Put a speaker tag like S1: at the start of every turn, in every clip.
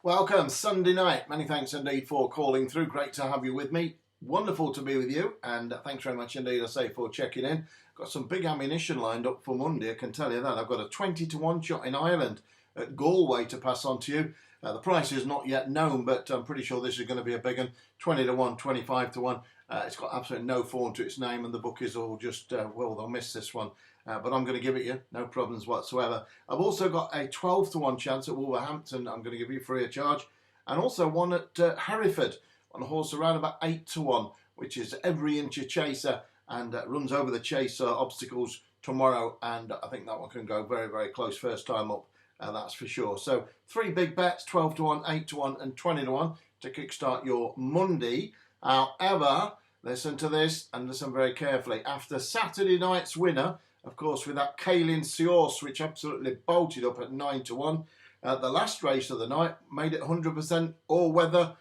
S1: Welcome, Sunday night. Many thanks indeed for calling through. Great to have you with me. Wonderful to be with you, and thanks very much indeed, I say, for checking in. Got some big ammunition lined up for Monday, I can tell you that. I've got a 20-to-1 shot in Ireland at Galway to pass on to you. The price is not yet known, but I'm pretty sure this is going to be a big one. 20-to-1, 25-to-1. It's got absolutely no form to its name, and the book is all just, well, they'll miss this one. But I'm going to give it you, no problems whatsoever. I've also got a 12-to-1 chance at Wolverhampton. I'm going to give you free of charge. And also one at Hereford on a horse around about 8-to-1, which is every inch a chaser, and runs over the chaser obstacles tomorrow. And I think that one can go very, very close first time up, that's for sure. So 3 big bets, 12-to-1, 8-to-1 and 20-to-1 to kickstart your Monday. However, listen to this and listen very carefully. After Saturday night's winner, of course, with that Kaelin Seors, which absolutely bolted up at 9-to-1. The last race of the night made it 100% all-weather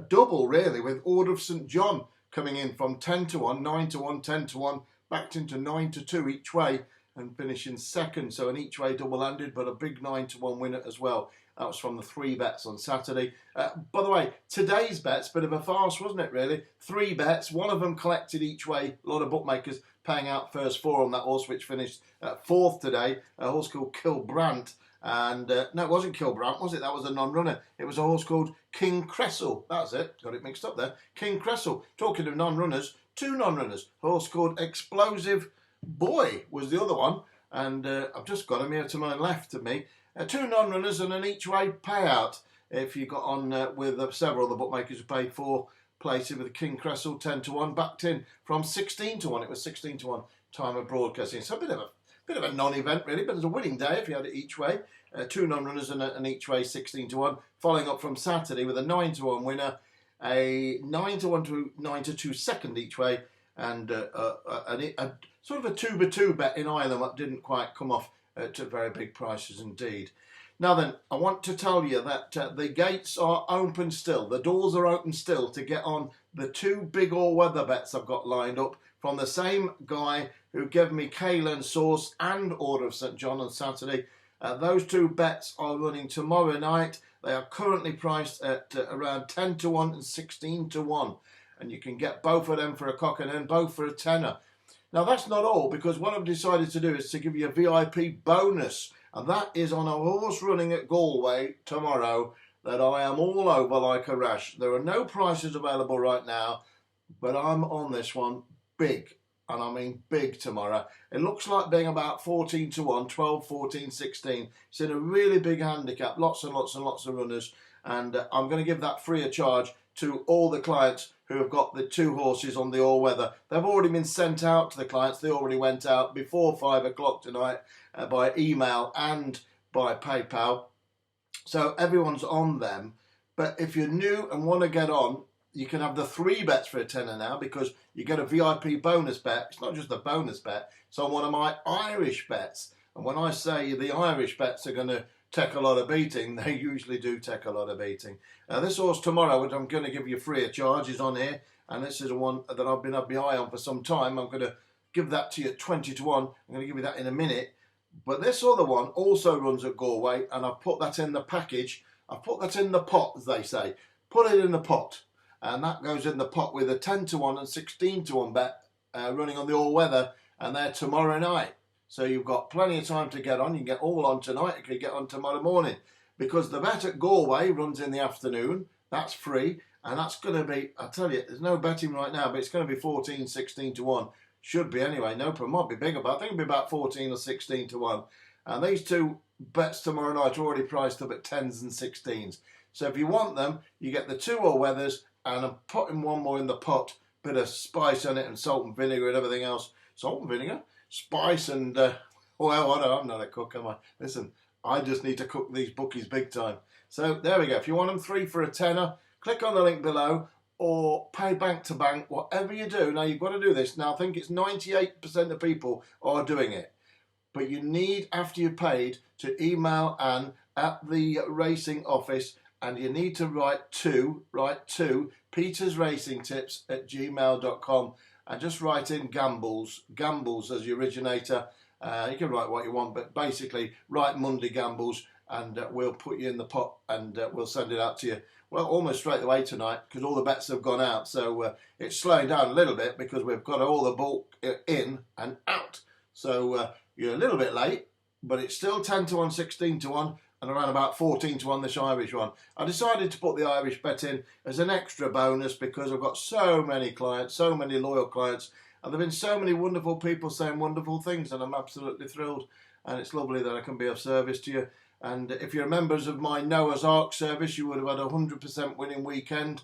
S1: double, really, with Order of St John coming in from 10-to-1, 9-to-1, 10-to-1, backed into 9-to-2 each way and finishing second. So an each-way double-handed, but a big 9-to-1 winner as well. That was from the 3 bets on Saturday. By the way, today's bet's a bit of a farce, wasn't it, really? 3 bets, one of them collected each way. A lot of bookmakers paying out first 4 on that horse, which finished 4th today. A horse called Kilbrant. And no, it wasn't Kilbrant, was it? That was a non-runner. It was a horse called King Cressel. That's it. Got it mixed up there. King Cressel. Talking of non-runners, 2 non-runners. A horse called Explosive Boy was the other one. And I've just got him here to my left of me. 2 non-runners and an each-way payout. If you got on with several of the bookmakers who paid 4 places with King Cressel, 10-to-1, backed in from 16-to-1. It was 16-to-1 time of broadcasting. So a bit of a non-event, really, but it's a winning day if you had it each way. 2 non-runners and an each way, 16-to-1. Following up from Saturday with a 9-to-1 winner, a 9-to-1 to 9-to-2 second each way, and a sort of a 2-by-2 bet in Ireland that didn't quite come off to very big prices indeed. Now then, I want to tell you that the gates are open still. The doors are open still to get on the 2 big all-weather bets I've got lined up from the same guy who gave me Kaelin Seors and Order of St John on Saturday. Those 2 bets are running tomorrow night. They are currently priced at around 10-to-1 and 16-to-1. And you can get both of them for a cock and hen, both for a tenner. Now that's not all, because what I've decided to do is to give you a VIP bonus. And that is on a horse running at Galway tomorrow that I am all over like a rash. There are no prices available right now, but I'm on this one big. And I mean big tomorrow. It looks like being about 14-to-1, 12, 14, 16. It's in a really big handicap, lots and lots and lots of runners. And I'm going to give that free of charge to all the clients who have got the 2 horses on the all-weather. They've already been sent out to the clients. They already went out before 5 o'clock tonight by email and by PayPal. So everyone's on them. But if you're new and want to get on, you can have the 3 bets for a tenner now, because you get a VIP bonus bet. It's not just a bonus bet. It's on one of my Irish bets. And when I say the Irish bets are going to take a lot of beating, they usually do take a lot of beating. This horse tomorrow, which I'm going to give you free of charge, is on here. And this is one that I've been up my eye on for some time. I'm going to give that to you at 20-to-1. I'm going to give you that in a minute. But this other one also runs at Galway, and I've put that in the package. I've put that in the pot, as they say. Put it in the pot. And that goes in the pot with a 10-to-1 and 16-to-1 bet running on the all-weather, and they're tomorrow night. So you've got plenty of time to get on. You can get all on tonight. You can get on tomorrow morning, because the bet at Galway runs in the afternoon. That's free, and that's going to be, I tell you, there's no betting right now, but it's going to be 14, 16-to-1. Should be anyway. No problem. Might be bigger, but I think it'll be about 14 or 16-to-1. And these 2 bets tomorrow night are already priced up at 10s and 16s. So if you want them, you get the 2 all-weathers, and I'm putting one more in the pot. Bit of spice on it and salt and vinegar and everything else. Salt and vinegar? Spice and, well, I'm not a cook, am I? Listen, I just need to cook these bookies big time. So there we go. If you want them 3 for a tenner, click on the link below or pay bank to bank, whatever you do. Now, you've got to do this. Now, I think it's 98% of people are doing it. But you need, after you've paid, to email Anne at the racing office, and you need to write to petersracingtips@gmail.com, and just write in Gambles as the originator. You can write what you want, but basically write Monday Gambles, and we'll put you in the pot, and we'll send it out to you, well, almost straight away tonight, because all the bets have gone out. So it's slowing down a little bit because we've got all the bulk in and out. So you're a little bit late, but it's still 10 to 1, 16 to 1, and around about 14 to 1 this Irish one. I decided to put the Irish bet in as an extra bonus because I've got so many clients, so many loyal clients, and there have been so many wonderful people saying wonderful things, and I'm absolutely thrilled. And it's lovely that I can be of service to you. And if you're members of my Noah's Ark service, you would have had a 100% winning weekend.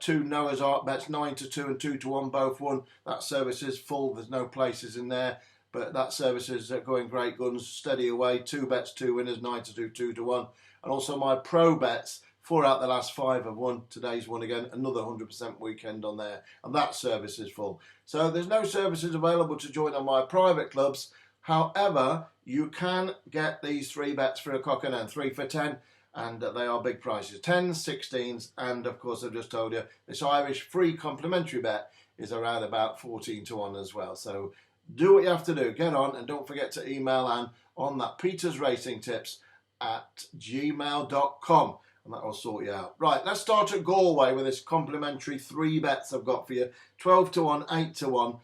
S1: 2 Noah's Ark bets, 9 to 2 and 2 to 1, both won. That service is full. There's no places in there, but that service is going great guns, steady away. 2 bets, 2 winners, 9 to 2, 2 to 1. And also my pro bets, 4 out the last 5 have won. Today's won again. Another 100% weekend on there, and that service is full. So there's no services available to join on my private clubs. However, you can get these 3 bets for a cock and hen, 3 for 10, and they are big prices, 10s, 16s, and of course I've just told you this Irish free complimentary bet is around about 14 to 1 as well. So do what you have to do, get on, and don't forget to email Anne on that petersracingtips@gmail.com, and that will sort you out. Right, let's start at Galway with this complimentary 3 bets I've got for you, 12 to 1, 8 to 1.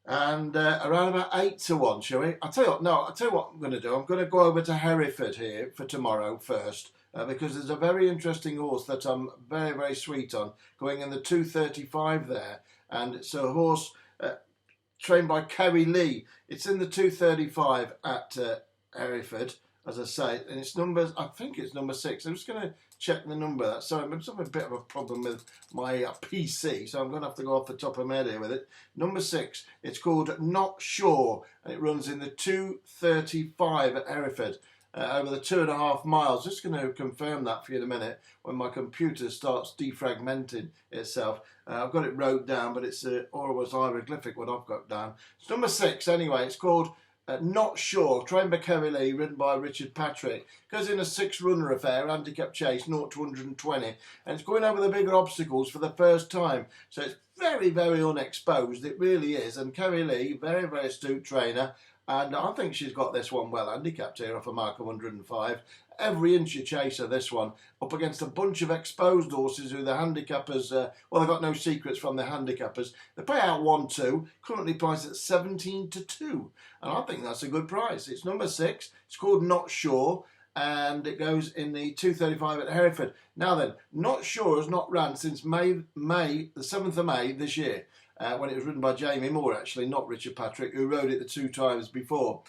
S1: And around about 8 to 1, shall we? I'll tell you what I'm going to do. I'm going to go over to Hereford here for tomorrow first, because there's a very interesting horse that I'm very, very sweet on, going in the 235 there. And it's a horse trained by Kerry Lee. It's in the 235 at Hereford, as I say, and it's number, I think it's number 6. I'm just going to check the number. So I'm having a bit of a problem with my PC, so I'm going to have to go off the top of my head here with it. Number 6. It's called Not Sure, and it runs in the 235 at Hereford, over the 2.5 miles. Just going to confirm that for you in a minute when my computer starts defragmenting itself. I've got it wrote down, but it's almost hieroglyphic what I've got down. It's number 6 anyway. It's called Not Sure, trained by Kerry Lee, ridden by Richard Patrick. Goes in a 6-runner affair, handicap chase, 0 to 120, and it's going over the bigger obstacles for the first time. So it's very, very unexposed, it really is. And Kerry Lee, very, very astute trainer, and I think she's got this one well handicapped here off a mark of 105. Every inch a chaser, this one, up against a bunch of exposed horses who the handicappers, well, they've got no secrets from the handicappers. They pay out 1-2, currently priced at 17 to 2, and I think that's a good price. It's number 6, it's called Not Sure, and it goes in the 235 at Hereford. Now then, Not Sure has not ran since the 7th of May this year, when it was ridden by Jamie Moore, actually, not Richard Patrick, who rode it the 2 times before.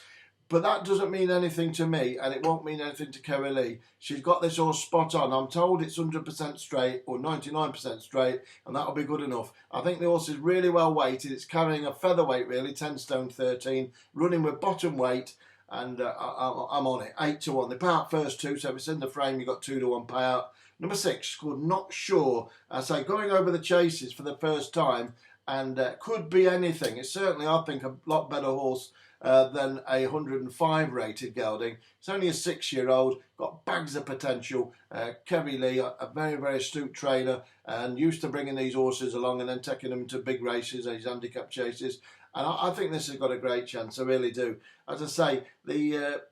S1: But that doesn't mean anything to me, and it won't mean anything to Kerry Lee. She's got this horse spot on. I'm told it's 100% straight or 99% straight, and that'll be good enough. I think the horse is really well weighted. It's carrying a featherweight, really, 10 stone 13, running with bottom weight, and I'm on it. 8 to 1. They pay out first 2, so if it's in the frame, you've got 2 to 1 payout. Number 6, called Not Sure. I say, going over the chases for the first time, and could be anything. It's certainly, I think, a lot better horse than a 105 rated gelding. It's only a 6-year-old, got bags of potential. Kerry Lee, a very, very astute trainer, and used to bringing these horses along and then taking them to big races, these handicap chases. And I think this has got a great chance, I really do. As I say, the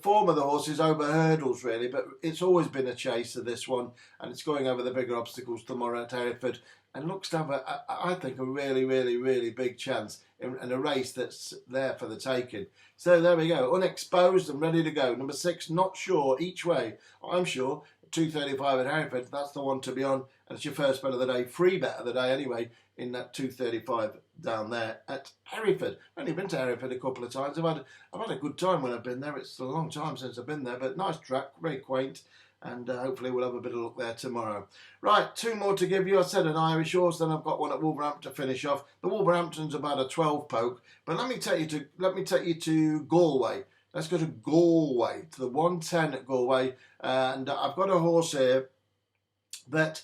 S1: form of the horse is over hurdles, really, but it's always been a chaser, this one, and it's going over the bigger obstacles tomorrow at Hereford, and looks to have, I think, a really, really, really big chance in a race that's there for the taking. So there we go, unexposed and ready to go. Number 6, Not Sure, each way. I'm sure, 235 at Hereford, that's the one to be on, and it's your first bet of the day, free bet of the day anyway, in that 235 down there at Hereford. I've only been to Hereford a couple of times. I've had a good time when I've been there. It's a long time since I've been there, but nice track, very quaint, and hopefully we'll have a bit of luck there tomorrow. Right, 2 more to give you. I said an Irish horse, then I've got one at Wolverhampton to finish off. The Wolverhampton's about a 12 poke, but let me take you to Galway. Let's go to Galway, to the 110 at Galway, and I've got a horse here that,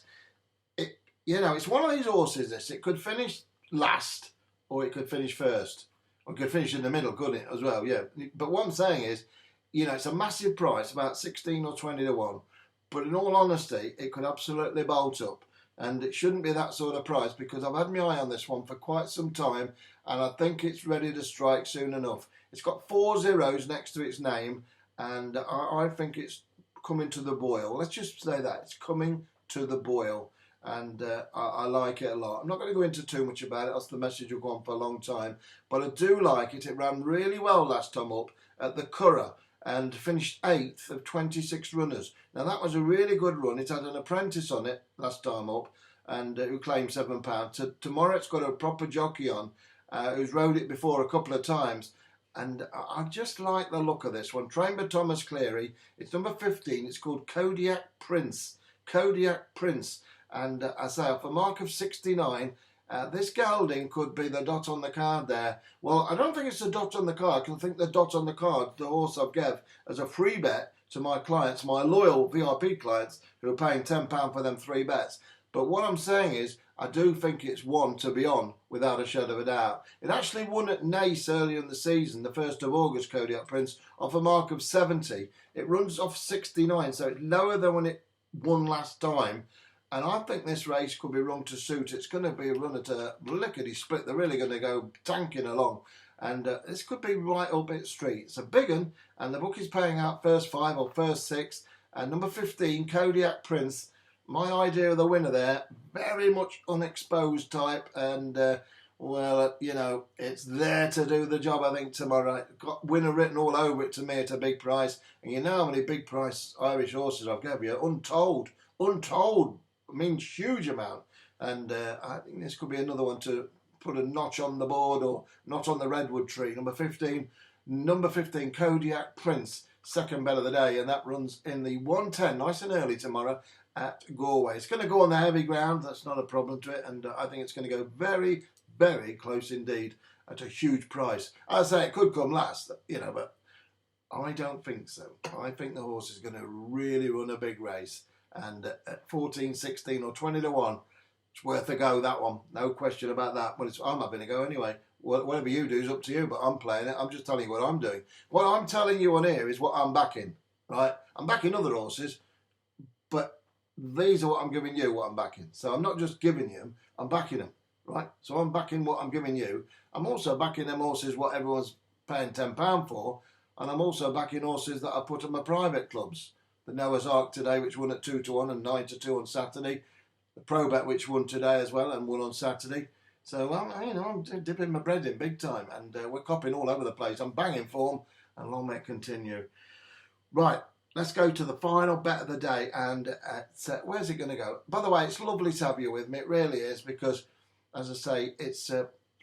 S1: it's one of these horses, this. It could finish last, or it could finish first, or it could finish in the middle, couldn't it, as well, yeah. But what I'm saying is, it's a massive price, about 16 or 20 to 1, but in all honesty, it could absolutely bolt up, and it shouldn't be that sort of price, because I've had my eye on this one for quite some time, and I think it's ready to strike soon enough. It's got 4 zeros next to its name, and I think it's coming to the boil. Let's just say that it's coming to the boil, and I like it a lot. I'm not going to go into too much about it, else the message will go on for a long time, but I do like it. It ran really well last time up at the Curragh and finished 8th of 26 runners. Now that was a really good run. It had an apprentice on it last time up, and who claimed £7. Tomorrow it's got a proper jockey on who's rode it before a couple of times, and I just like the look of this one. Trained by Thomas Cleary. It's number 15. It's called Kodiak Prince. Kodiak Prince. And I say, off a mark of 69, this gelding could be the dot on the card there. Well, I don't think it's the dot on the card, because I think the dot on the card, the horse I've gave as a free bet to my clients, my loyal VIP clients, who are paying £10 for them 3 bets. But what I'm saying is, I do think it's one to be on, without a shadow of a doubt. It actually won at Naas earlier in the season, the 1st of August, Kodiak Prince, off a mark of 70. It runs off 69, so it's lower than when it won last time. And I think this race could be run to suit. It's going to be a run at a lickety split. They're really going to go tanking along. And this could be right up its street. It's a big one, and the book is paying out first 5 or first 6. And number 15, Kodiak Prince. My idea of the winner there, very much unexposed type, and well, you know, it's there to do the job. I think tomorrow. Got winner written all over it to me at a big price, and you know how many big price Irish horses I've given you, untold. I mean, huge amount, and I think this could be another one to put a notch on the board, or not on the redwood tree. Number 15, Kodiak Prince, second bet of the day, and that runs in the 110, nice and early tomorrow at Galway. It's going to go on the heavy ground, that's not a problem to it, and I think it's going to go very, very close indeed at a huge price. I say it could come last, you know, but I don't think so. I think the horse is going to really run a big race, and at 14, 16 or 20 to 1, it's worth a go, that one, no question about that. But I'm having a go anyway. Whatever you do is up to you, but I'm playing it. I'm just telling you what I'm doing. What I'm telling you on here is what I'm backing, right? I'm backing other horses, but these are what I'm giving you, what I'm backing. So I'm not just giving you them, I'm backing them, right? So I'm backing what I'm giving you. I'm also backing them horses what everyone's paying £10 for, and I'm also backing horses that I put on my private clubs. The Noah's Ark today, which won at 2 to 1 and 9 to 2 on Saturday. The Pro Bet, which won today as well and won on Saturday. So, I'm dipping my bread in big time, and we're copping all over the place. I'm banging form, and long may it continue. Right, let's go to the final bet of the day, and where's it going to go? By the way, it's lovely to have you with me. It really is, because, as I say, it's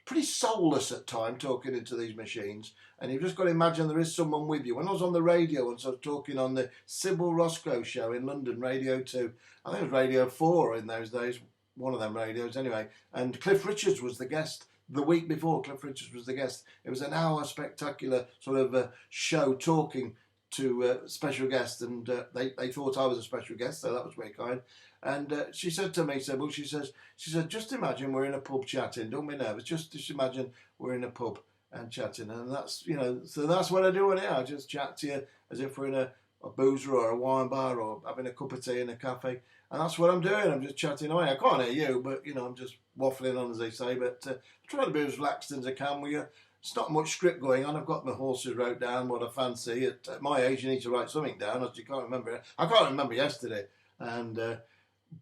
S1: pretty soulless at times talking into these machines, and you've just got to imagine there is someone with you. When I was on the radio and so I was talking on the Sybil Roscoe show in London, Radio 2, I think it was Radio 4 in those days, one of them radios anyway, and Cliff Richards was the guest. The week before, Cliff Richards was the guest. It was an hour spectacular sort of show talking to special guests, and they thought I was a special guest, so that was very kind. And she said to me, she said, just imagine we're in a pub chatting, don't be nervous, just imagine we're in a pub and chatting. And that's, so that's what I do on here. I just chat to you as if we're in a boozer or a wine bar or having a cup of tea in a cafe. And that's what I'm doing. I'm just chatting away. I can't hear you, but, I'm just waffling on, as they say. But I try to be as relaxed as I can with you. It's not much script going on. I've got my horses wrote down, what I fancy. At my age, you need to write something down, as you can't remember. I can't remember yesterday. And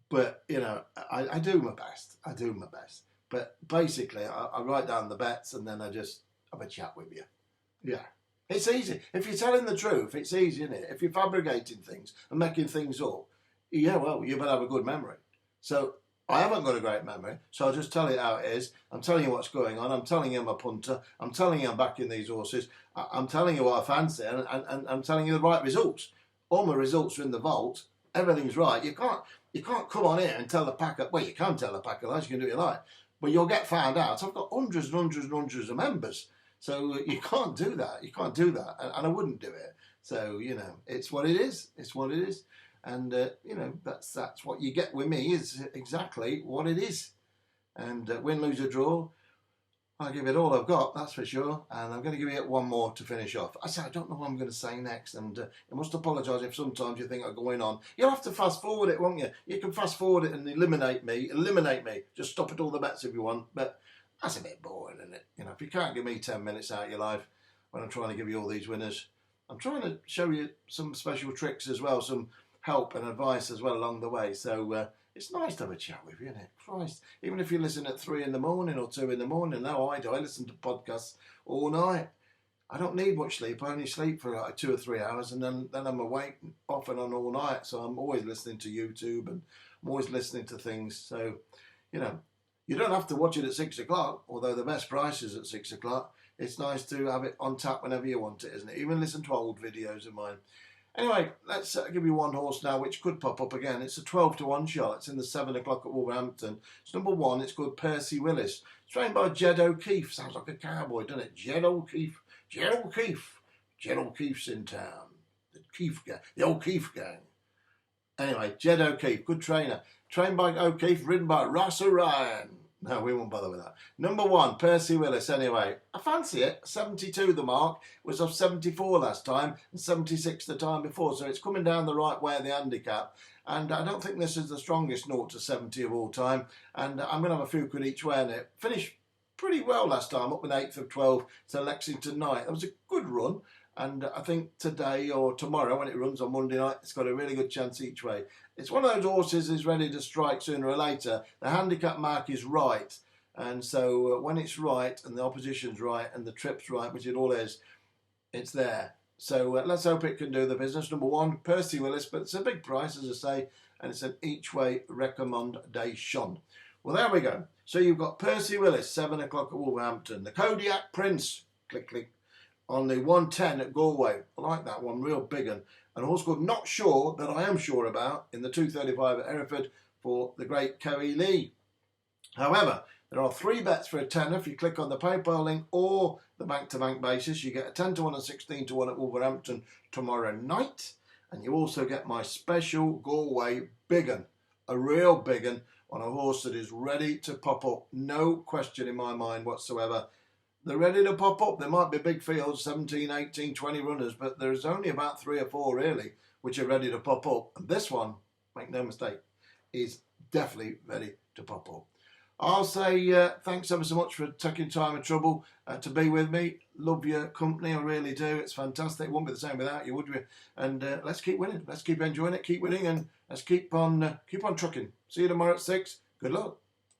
S1: but, I do my best. I do my best. But basically, I write down the bets, and then I just have a chat with you. Yeah. It's easy. If you're telling the truth, it's easy, isn't it? If you're fabricating things and making things up, yeah, well, you better have a good memory. So I haven't got a great memory, so I'll just tell you how it is. I'm telling you what's going on. I'm telling you I'm a punter. I'm telling you I'm backing these horses. I'm telling you what I fancy, and I'm telling you the right results. All my results are in the vault. Everything's right. You can't come on here and tell the packer. Well, you can tell the packer lies. You can do what you like, but you'll get found out. I've got hundreds and hundreds and hundreds of members, so you can't do that. You can't do that, and I wouldn't do it. So it's what it is. It's what it is. And, that's what you get with me, is exactly what it is. And win, lose or draw, I'll give it all I've got, that's for sure. And I'm going to give you one more to finish off. I don't know what I'm going to say next, and I must apologise if sometimes you think I'm going on. You'll have to fast forward it, won't you? You can fast forward it and eliminate me. Just stop at all the bets if you want. But that's a bit boring, isn't it? If you can't give me 10 minutes out of your life when I'm trying to give you all these winners, I'm trying to show you some special tricks as well, some help and advice as well along the way. So it's nice to have a chat with you, isn't it? Christ, even if you listen at 3 in the morning or 2 in the morning. No, I do. I listen to podcasts all night. I don't need much sleep. I only sleep for like 2 or 3 hours, and then I'm awake off and on all night. So I'm always listening to YouTube, and I'm always listening to things. So, you know, you don't have to watch it at 6 o'clock, although the best price is at 6 o'clock. It's nice to have it on tap whenever you want it, isn't it? Even listen to old videos of mine. Anyway, let's give you one horse now, which could pop up again. It's a 12-1 shot. It's in the 7 o'clock at Wolverhampton. It's number 1. It's called Percy Willis. It's trained by Jed O'Keefe. Sounds like a cowboy, doesn't it? Jed O'Keefe. Jed O'Keefe. Jed O'Keefe's in town. The Keefe gang. The O'Keefe gang. Anyway, Jed O'Keefe, good trainer. Trained by O'Keefe, ridden by Ross O'Ryan. No, we won't bother with that. Number 1, Percy Willis, anyway. I fancy it. 72 the mark. It was off 74 last time and 76 the time before. So it's coming down the right way of the handicap. And I don't think this is the strongest 0 to 70 of all time. And I'm going to have a few quid each way in it. Finished pretty well last time, up with 8th of 12 to Lexington Night. That was a good run. And I think today or tomorrow, when it runs on Monday night, it's got a really good chance each way. It's one of those horses is ready to strike sooner or later. The handicap mark is right. And so when it's right and the opposition's right and the trip's right, which it all is, it's there. So let's hope it can do the business. Number 1, Percy Willis, but it's a big price, as I say, and it's an each way recommendation. Well, there we go. So you've got Percy Willis, 7 o'clock at Wolverhampton. The Kodiak Prince, click, click, on the 110 at Galway. I like that one, real big one. And a horse called Not Sure, that I am sure about, in the 235 at Hereford for the great Kerry Lee. However, there are 3 bets for a tenner. If you click on the PayPal link or the bank-to-bank basis, you get a 10 to 1 and 16 to 1 at Wolverhampton tomorrow night. And you also get my special Galway big un, a real big un, on a horse that is ready to pop up. No question in my mind whatsoever. They're ready to pop up. There might be big fields, 17, 18, 20 runners, but there's only about 3 or 4 really which are ready to pop up. And this one, make no mistake, is definitely ready to pop up. I'll say thanks ever so much for taking time and trouble to be with me. Love your company, I really do. It's fantastic. It wouldn't be the same without you, would we? And let's keep winning. Let's keep enjoying it, keep winning, and let's keep on trucking. See you tomorrow at 6. Good luck.